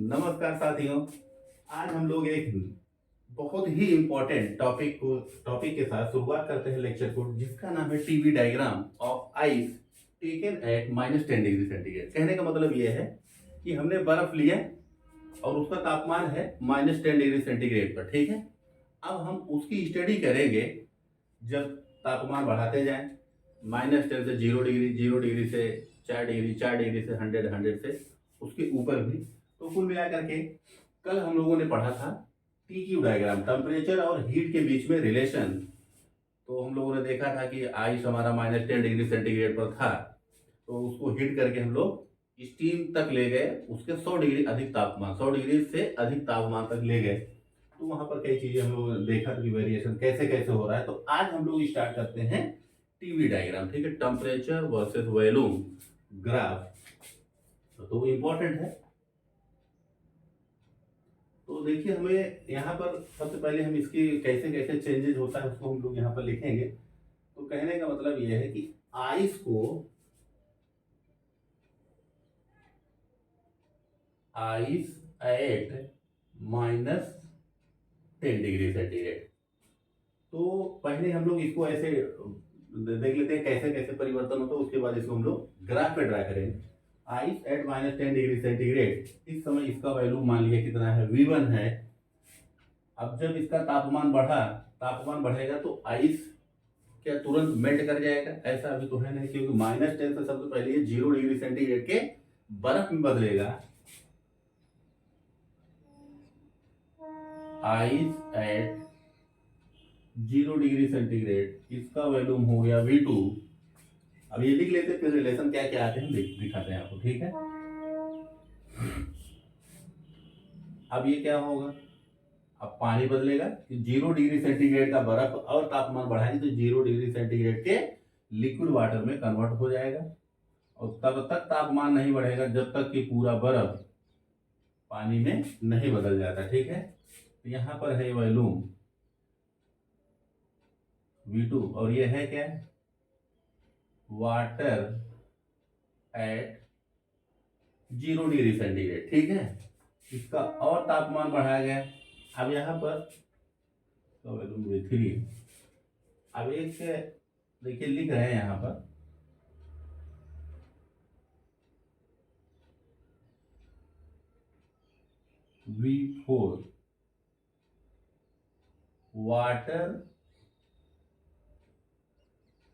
नमस्कार साथियों। आज हम लोग एक बहुत ही इम्पोर्टेंट टॉपिक के साथ शुरुआत करते हैं लेक्चर को, जिसका नाम है TV diagram of ice taken at -10 degree centigrade. कहने का मतलब ये है कि हमने बर्फ लिया और उसका तापमान है -10 डिग्री सेंटीग्रेड पर, ठीक है। अब हम उसकी स्टडी करेंगे जब तापमान बढ़ाते जाएं, -10 से 0 डिग्री, 0 डिग्री से 4 डिग्री, 4 डिग्री से 100, 100 से उसके ऊपर भी। तो कुल मिलाकर के कल हम लोगों ने पढ़ा था टीक्यू डायग्राम, टेम्परेचर और हीट के बीच में रिलेशन। तो हम लोगों ने देखा था कि आइस हमारा -10 डिग्री सेंटीग्रेड पर था, तो उसको हीट करके हम लोग स्टीम तक ले गए, उसके 100 डिग्री अधिक तापमान, 100 डिग्री से अधिक तापमान तक ले गए। तो वहां पर कई चीजें हम लोगों ने देखा कि वेरिएशन कैसे कैसे हो रहा है। तो आज हम लोग स्टार्ट करते हैं टीवी डायग्राम, ठीक है, टेम्परेचर वर्सेस वॉल्यूम ग्राफ। तो इम्पोर्टेंट है। तो देखिए, हमें यहाँ पर सबसे पहले हम इसकी कैसे कैसे चेंजेज होता है उसको हम लोग यहाँ पर लिखेंगे। तो कहने का मतलब ये है कि आइस को आइस एट -10 डिग्री सेंटीग्रेड। तो पहले हम लोग इसको ऐसे देख लेते हैं कैसे कैसे परिवर्तन होता है, उसके बाद इसको हम लोग ग्राफ पे ड्रा करेंगे। आइस एट -10 डिग्री सेंटीग्रेड, इस समय इसका वैल्यू मान लिया कितना है, V1 है। अब जब इसका तापमान बढ़ा, तापमान बढ़ेगा तो आइस क्या तुरंत मेल्ट कर जाएगा? ऐसा अभी तो है नहीं, क्योंकि -10 से सबसे पहले ये 0 डिग्री सेंटीग्रेड के बर्फ में बदलेगा। आइस एट 0 डिग्री सेंटीग्रेड, इसका वॉल्यूम हो गया V2। अब ये लिख लेते, फिर रिलेशन क्या क्या आते हैं दिखाते हैं आपको, ठीक है। अब ये क्या होगा, अब पानी बदलेगा, 0 डिग्री सेंटीग्रेड का बर्फ और तापमान बढ़ाएंगे तो 0 डिग्री सेंटीग्रेड के लिक्विड वाटर में कन्वर्ट हो जाएगा। और तब तक तापमान नहीं बढ़ेगा जब तक कि पूरा बर्फ पानी में नहीं बदल जाता, ठीक है। तो यहाँ पर है वॉल्यूम V2 और ये है क्या, वाटर एट 0 डिग्री सेंटीग्रेड, ठीक है। इसका और तापमान बढ़ाया गया। अब यहाँ पर तो वॉल्यूम V3। अब एक देखिए लिख रहे हैं यहाँ पर V4, water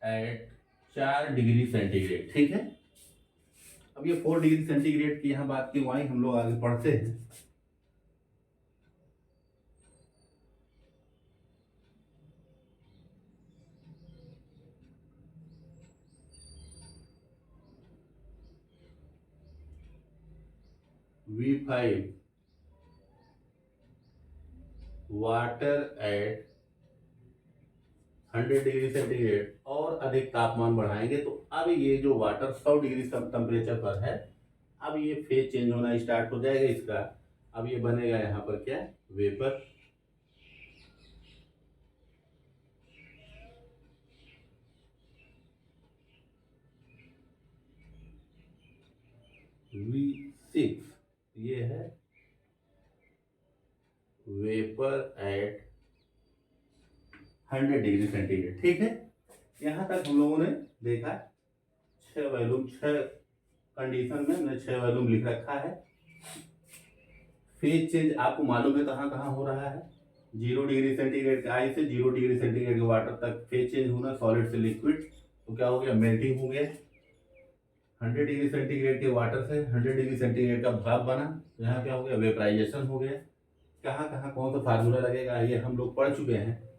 at 4 degree centigrade, ठीक है। अब ये 4 डिग्री सेंटीग्रेड की यहाँ बात की, वहीं हम लोग आगे पढ़ते हैं। V5, water at 100 degree centigrade और अधिक तापमान बढ़ाएंगे तो अब ये जो वाटर 100 डिग्री टेम्परेचर पर है, अब ये फेज चेंज होना स्टार्ट हो जाएगा इसका। अब ये बनेगा यहाँ पर क्या, वेपर। V6, ये है वेपर एट 100 डिग्री सेंटीग्रेड, ठीक है। यहाँ तक हम लोगों ने देखा 6 वॉल्यूम, 6 कंडीशन में हमने 6 वॉल्यूम लिख रखा है। फेज चेंज आपको मालूम है कहाँ कहाँ हो रहा है। 0 डिग्री सेंटीग्रेड के आइस से 0 डिग्री सेंटीग्रेड के वाटर तक फेज चेंज होना, सॉलिड से लिक्विड। तो क्या हो गया, मेल्टिंग हो गया। 100 डिग्री सेंटीग्रेड के वाटर से 100 डिग्री सेंटीग्रेड का भाप बना, तो यहाँ क्या हो गया, वेपराइजेशन हो गया। कहाँ कहाँ कौन सा फार्मूला लगेगा ये हम लोग पढ़ चुके हैं।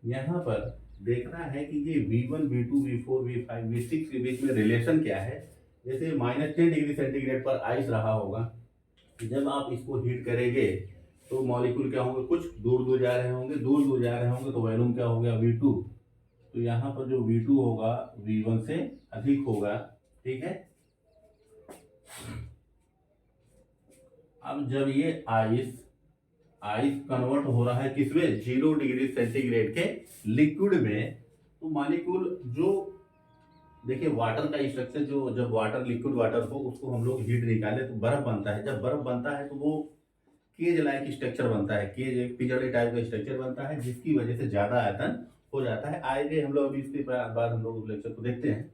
यहाँ पर देखना है कि ये V1, V2, V4, V5, V6 के बीच में रिलेशन क्या है। जैसे -10 डिग्री सेंटीग्रेड पर आइस रहा होगा, जब आप इसको हीट करेंगे तो मॉलिक्यूल क्या होंगे, कुछ दूर दूर जा रहे होंगे, दूर दूर जा रहे होंगे, तो वॉल्यूम क्या हो गया, V2। तो यहाँ पर जो V2 होगा V1 से अधिक होगा, ठीक है। अब जब ये आइस आइस कन्वर्ट हो रहा है किसमें, 0 डिग्री सेंटीग्रेड के लिक्विड में, तो मॉलिक्यूल जो देखिए वाटर का स्ट्रक्चर, जो जब वाटर लिक्विड वाटर हो उसको हम लोग हीट निकाले तो बर्फ बनता है। जब बर्फ बनता है तो वो केज लाइक स्ट्रक्चर बनता है, केज एक पिजड़े टाइप का स्ट्रक्चर बनता है, जिसकी वजह से ज़्यादा आयतन हो जाता है। आगे हम लोग अभी इसके बाद हम लोग लेक्चर को देखते हैं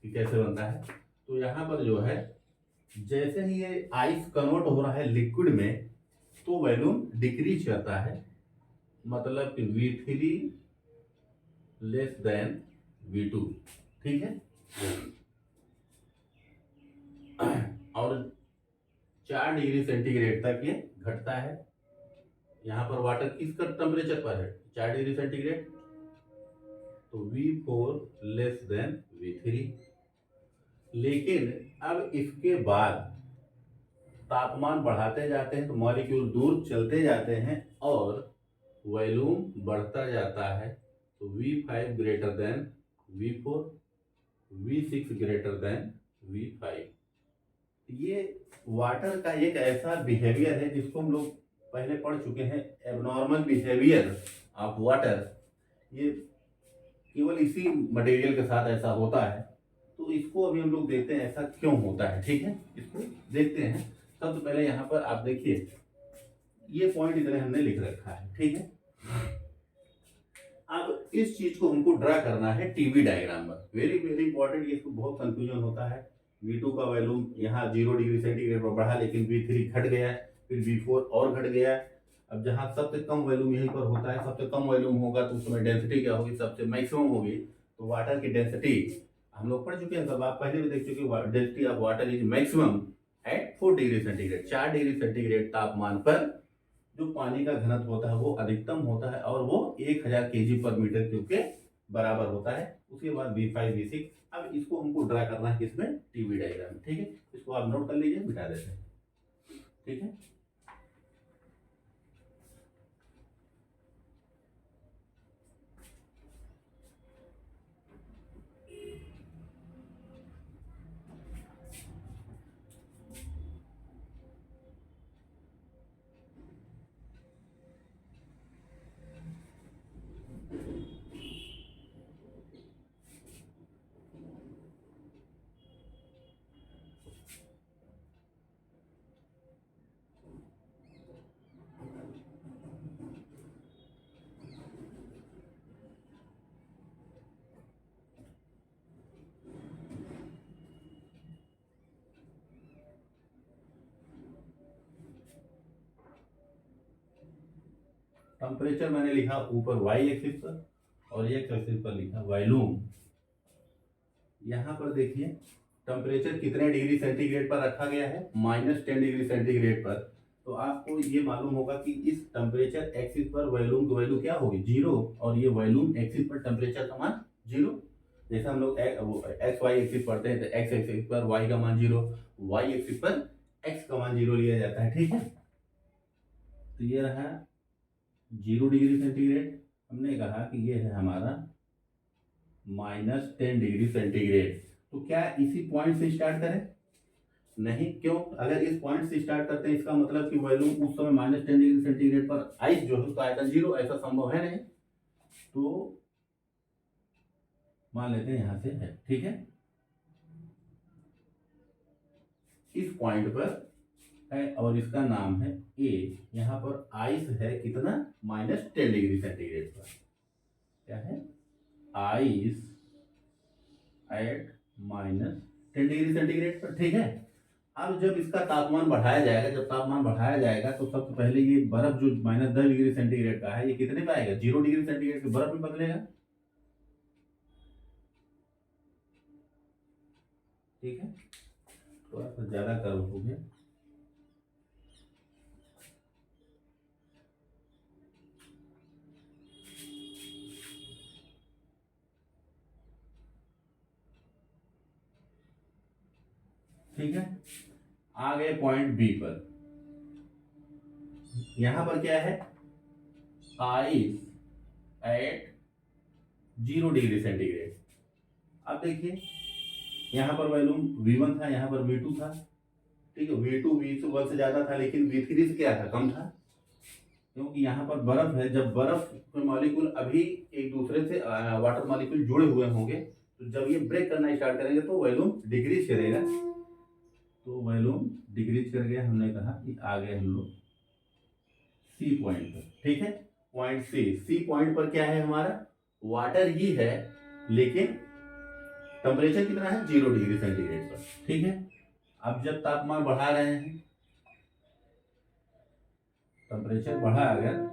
कि कैसे बनता है। तो यहाँ पर जो है जैसे ही ये आइस कन्वर्ट हो रहा है लिक्विड में तो वॉल्यूम डिक्रीज करता है, मतलब कि V3 लेस देन V2, ठीक है। और 4 डिग्री सेंटीग्रेड तक ये घटता है। यहाँ पर वाटर किसका टेम्परेचर पर है, 4 डिग्री सेंटीग्रेड, तो V4 लेस देन V3। लेकिन अब इसके बाद तापमान बढ़ाते जाते हैं तो मॉलिक्यूल दूर चलते जाते हैं और वॉल्यूम बढ़ता जाता है। तो V5 greater than V4, V6 greater than V5। ये वाटर का एक ऐसा बिहेवियर है जिसको हम लोग पहले पढ़ चुके हैं, एबनॉर्मल बिहेवियर ऑफ वाटर। ये केवल इसी मटेरियल के साथ ऐसा होता है। तो इसको अभी हम लोग देखते हैं ऐसा क्यों होता है, ठीक है, इसको देखते हैं। सबसे पहले यहाँ पर आप देखिए ये पॉइंट इतने हमने लिख रखा है, ठीक है। अब इस चीज को हमको ड्रा करना है टीवी डायग्राम पर। वेरी वेरी इंपॉर्टेंट, ये बहुत कंफ्यूजन होता है। V2 का वैल्यूम यहाँ 0 डिग्री सेंटीग्रेड पर बढ़ा, लेकिन V3 घट गया, फिर V4 और घट गया। अब जहाँ सबसे कम वैल्यूम यहीं पर होता है, सबसे कम वैल्यूम होगा तो उसमें डेंसिटी क्या होगी, सबसे मैक्सिमम होगी। तो वाटर की डेंसिटी हम लोग पढ़ चुके हैं, सब आप पहले भी देख चुके हैं। Density of water is maximum at 4 degree centigrade. 4 degree centigrade तापमान पर जो पानी का घनत्व होता है वो अधिकतम होता है और वो 1000 kg पर मीटर क्यूब के बराबर होता है। उसके बाद V5 V6। अब इसको हमको ड्रा करना है किसमें, टीवी डायग्राम में, ठीक है। इसको आप नोट कर लीजिए, मिटा देते हैं, ठीक है। टेम्परेचर मैंने लिखा ऊपर y एक्सिस पर और x एक्सिस पर लिखा वॉल्यूम। यहाँ पर देखिए टेम्परेचर कितने डिग्री सेंटीग्रेड पर रखा गया है, -10 डिग्री सेंटीग्रेड पर। तो आपको ये मालूम होगा कि इस टेम्परेचर एक्सिस पर वॉल्यूम की वैल्यू क्या होगी, 0। और ये वॉल्यूम एक्सिस पर टेम्परेचर का मान 0। जैसे हम लोग एक्स वाई एक्सिस पढ़ते हैं तो एक्स एक्सिस पर y का मान 0, y एक्सिस पर x का मान 0 लिया जाता है, ठीक है। तो ये रहा 0 डिग्री सेंटीग्रेड। हमने कहा कि ये है हमारा -10 डिग्री सेंटीग्रेड। तो क्या इसी पॉइंट से स्टार्ट करें, नहीं, क्यों। अगर इस पॉइंट से स्टार्ट करते हैं इसका मतलब कि वॉल्यूम उस समय -10 डिग्री सेंटीग्रेड पर आइस जो है उसका आयतन 0, ऐसा संभव है नहीं। तो मान लेते हैं यहां से है, ठीक है। इस पॉइंट पर है और इसका नाम है A। यहाँ पर आइस है कितना, -10 डिग्री सेंटीग्रेड पर। क्या है, आइस एट -10 डिग्री सेंटीग्रेड पर, ठीक है। अब जब इसका तापमान बढ़ाया जाएगा, जब तापमान बढ़ाया जाएगा तो सबसे पहले ये बर्फ जो -10 डिग्री सेंटीग्रेड का है ये कितने पे आएगा, 0 डिग्री सेंटीग्रेड के बर्फ में बदलेगा, ठीक है। थोड़ा सा ज्यादा कर्व हो गया, ठीक है। आ गए पॉइंट बी पर। यहां पर क्या है, आइस एट 0 डिग्री सेंटीग्रेड। अब देखिए यहाँ पर वॉल्यूम V1 था, यहाँ पर V2 था, ठीक है। V2 V1 से ज्यादा था लेकिन V3 से क्या था, कम था, क्योंकि यहाँ पर बर्फ है। जब बर्फ के मॉलिक्यूल अभी एक दूसरे से वाटर मॉलिक्यूल जुड़े हुए होंगे तो तो जब ये ब्रेक करना स्टार्ट करेंगे तो वॉल्यूम डिक्रीज करेगा। तो वॉल्यूम डिक्रीज कर गया, हमने कहा कि आ गए हम लोग सी पॉइंट पर। ठीक है, पॉइंट सी पॉइंट पर क्या है हमारा, वाटर ही है, लेकिन टेम्परेचर कितना है, 0 डिग्री सेंटीग्रेड पर। ठीक है, अब जब तापमान बढ़ा रहे हैं, टेम्परेचर बढ़ा अगर,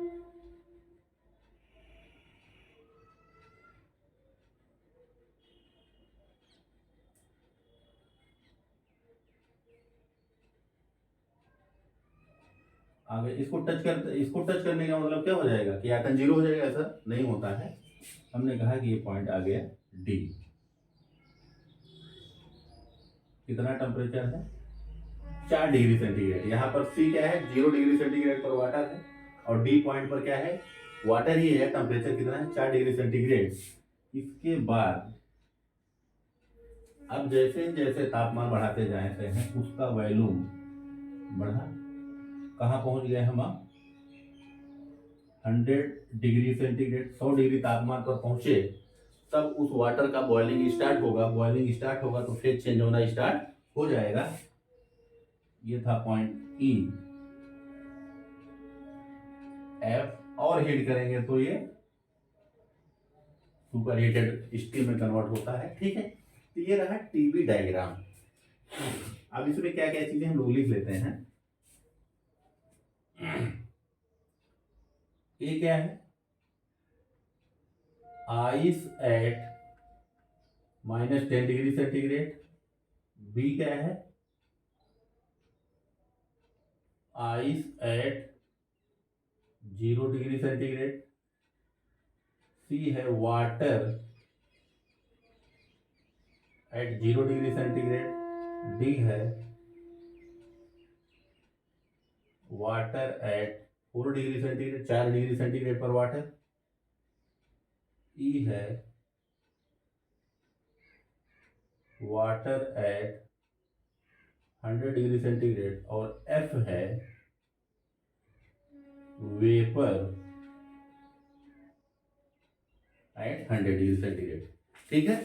आगे इसको टच करने का मतलब क्या हो जाएगा कि आयतन 0 हो जाएगा, ऐसा नहीं होता है। हमने कहा कि ये पॉइंट आ गया डी। कितना टेम्परेचर है, 4 डिग्री सेंटीग्रेड। यहाँ पर सी क्या है, 0 डिग्री सेंटीग्रेड पर वाटर है, और डी पॉइंट पर क्या है, वाटर ही है। टेम्परेचर कितना है, 4 डिग्री सेंटीग्रेड। इसके बाद अब जैसे जैसे तापमान बढ़ाते जाते हैं उसका वॉल्यूम बढ़ा, कहाँ पहुंच गए हम, 100 डिग्री सेंटीग्रेड, 100 डिग्री तापमान पर पहुंचे, तब उस वाटर का बॉइलिंग स्टार्ट होगा। बॉइलिंग स्टार्ट होगा तो फेज चेंज होना स्टार्ट हो जाएगा। ये था पॉइंट ई। एफ और हीट करेंगे तो ये सुपर हीटेड स्टीम में कन्वर्ट होता है। ठीक है, तो ये रहा टीबी डायग्राम। अब इसमें क्या क्या चीजें हम लोग लिख लेते हैं। ए क्या है, ice at -10 degree centigrade. B क्या है, ice at 0 degree centigrade. C है water at 0 degree centigrade. D है water at 4 degree centigrade, 4 degree centigrade पर वाटर। ई है वाटर एट 100 डिग्री सेंटीग्रेड, और एफ है वेपर एट 100 डिग्री सेंटीग्रेड। ठीक है,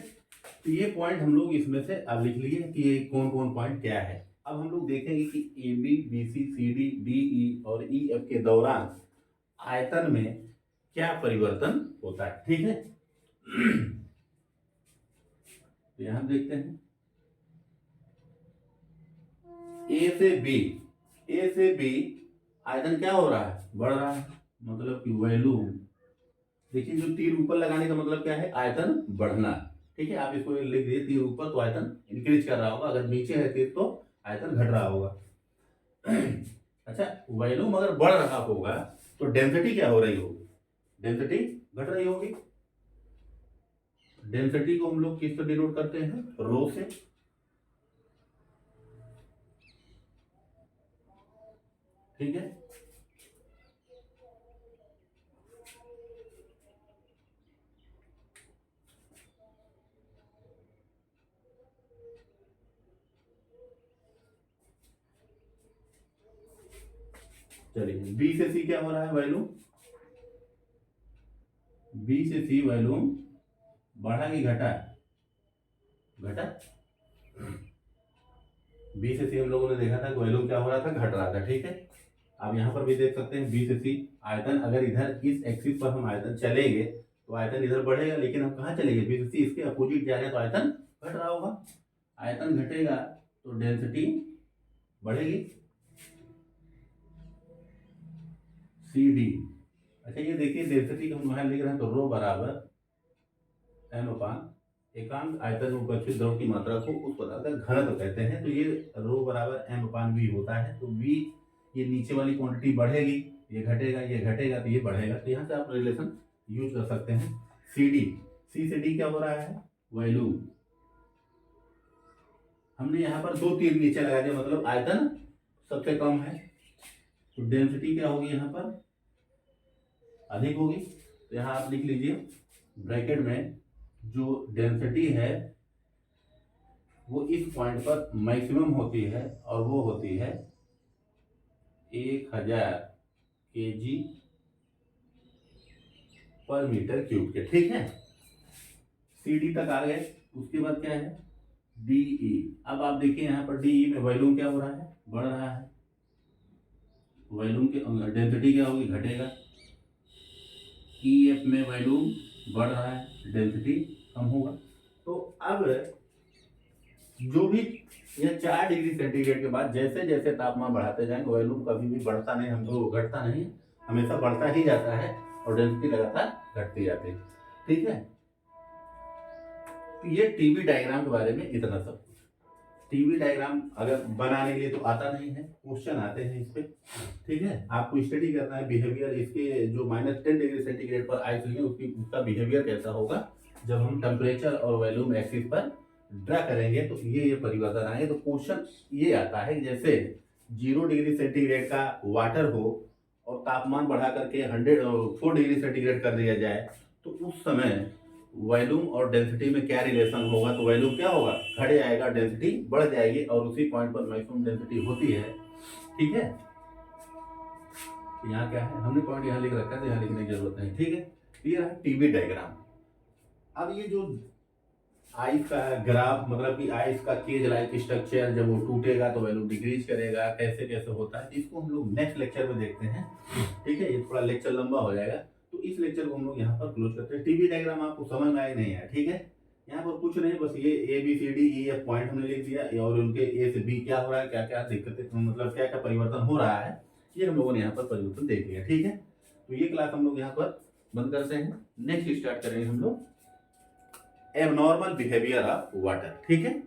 तो ये पॉइंट हम लोग इसमें से अब लिख लिए कि ये कौन कौन पॉइंट क्या है। अब हम लोग देखेंगे कि A B B C C D D E और ई एफ के दौरान आयतन में क्या परिवर्तन होता है। ठीक है, तो यहां देखते हैं ए से बी आयतन क्या हो रहा है, बढ़ रहा है। मतलब कि वॉल्यूम, देखिए जो तीर ऊपर लगाने का मतलब क्या है, आयतन बढ़ना। ठीक है, आप इसको लिख दिए तीर ऊपर तो आयतन इंक्रीज कर रहा होगा, अगर नीचे है तीर तो आयतन घट रहा होगा। अच्छा, वॉल्यूम अगर बढ़ रहा होगा तो डेंसिटी क्या हो रही होगी, डेंसिटी घट रही होगी। डेंसिटी को हम लोग किस से डिनोट करते हैं, रो से। ठीक है, चलिए बी से सी क्या हो रहा है, वॉल्यूम, बी से सी वॉल्यूम बढ़ा कि घटा, घटा। बी से सी हम लोगों ने देखा था कि वॉल्यूम क्या हो रहा था, घट रहा था। ठीक है, आप यहाँ पर भी देख सकते हैं बी से सी आयतन, अगर इधर इस एक्सिस पर हम आयतन चलेंगे तो आयतन इधर बढ़ेगा, लेकिन हम कहाँ चलेंगे, बी से सी इसके अपोजिट जा रहे हैं तो आयतन घट रहा होगा। आयतन घटेगा तो डेंसिटी बढ़ेगी, सी डी। अच्छा ये देखिए डेंसिटी को हम यहाँ लिख रहे हैं तो रो बराबर एम अपान एकांक आयतन में उपस्थित द्रव की मात्रा को उस पदार्थ का घनत्व कहते हैं। तो ये रो बराबर एम अपान वी होता है। तो वी ये नीचे वाली क्वांटिटी बढ़ेगी, ये घटेगा तो ये बढ़ेगा। तो यहाँ से आप रिलेशन यूज कर सकते हैं। सी डी, सी से डी क्या हो रहा है, वॉल्यूम। हमने यहाँ पर दो तीर नीचे लगा दिया, मतलब आयतन सबसे कम है, तो डेंसिटी क्या होगी यहाँ पर, अधिक होगी। तो यहाँ आप लिख लीजिए ब्रैकेट में जो डेंसिटी है वो इस पॉइंट पर मैक्सिमम होती है, और वो होती है 1000 kg पर मीटर क्यूब के। ठीक है, सी डी तक आ गए, उसके बाद क्या है डी ई। अब आप देखिए यहाँ पर डी ई में वॉल्यूम क्या हो रहा है, बढ़ रहा है, वॉल्यूम के डेंसिटी क्या होगी, घटेगा। ई एफ में वॉल्यूम बढ़ रहा है, डेंसिटी कम होगा। तो अब जो भी यह 4 डिग्री सेंटीग्रेड के बाद जैसे जैसे तापमान बढ़ाते जाएंगे वॉल्यूम कभी भी बढ़ता नहीं, हमको घटता नहीं, हमेशा बढ़ता ही जाता है और डेंसिटी लगातार घटती जाती है। ठीक है, तो ये टीवी डायग्राम के बारे में इतना सब। टीवी डायग्राम अगर बनाने के लिए तो आता नहीं है, क्वेश्चन आते हैं इस पे। ठीक है, आपको स्टडी करना है बिहेवियर, इसके जो -10 डिग्री सेंटीग्रेड पर आइस हुई है उसकी उसका बिहेवियर कैसा होगा जब हम टेम्परेचर और वॉल्यूम एक्सिस पर ड्रा करेंगे तो ये परिवर्तन आएंगे। तो क्वेश्चन ये आता है जैसे 0 डिग्री सेंटीग्रेड का वाटर हो और तापमान बढ़ा करके 4 डिग्री सेंटीग्रेड कर दिया जाए तो उस समय वॉल्यूम और डेंसिटी में क्या रिलेशन होगा, तो वॉल्यूम क्या होगा, घट जाएगा, डेंसिटी बढ़ जाएगी और उसी पॉइंट पर मैक्सिमम डेंसिटी होती है। ठीक है, यहाँ क्या है, हमने पॉइंट यहाँ लिख रखा है तो यहाँ लिखने की जरूरत नहीं। ठीक है, क्लियर है टीवी डायग्राम। अब ये जो आइस का ग्राफ, मतलब कि आइस का केज लाइक स्ट्रक्चर जब वो टूटेगा तो वैल्यू डिक्रीज करेगा, कैसे कैसे होता है इसको हम लोग नेक्स्ट लेक्चर में देखते हैं। ठीक है, ये थोड़ा लेक्चर लंबा हो जाएगा तो इस लेक्चर को हम लोग यहाँ पर क्लोज करते हैं। टीवी डायग्राम आपको समझ में आया नहीं है। ठीक है, यहाँ पर कुछ नहीं, बस ये A B C D E F point हमने लिख दिया और उनके ए से बी क्या हो रहा है, क्या क्या दिक्कतें, मतलब क्या क्या परिवर्तन हो रहा है, ये हम लोगों ने यहाँ पर परिवर्तन देख लिया। ठीक है, तो ये क्लास हम लोग यहाँ पर बंद करते हैं, नेक्स्ट स्टार्ट करेंगे हम लोग एबनॉर्मल बिहेवियर ऑफ वाटर। ठीक है।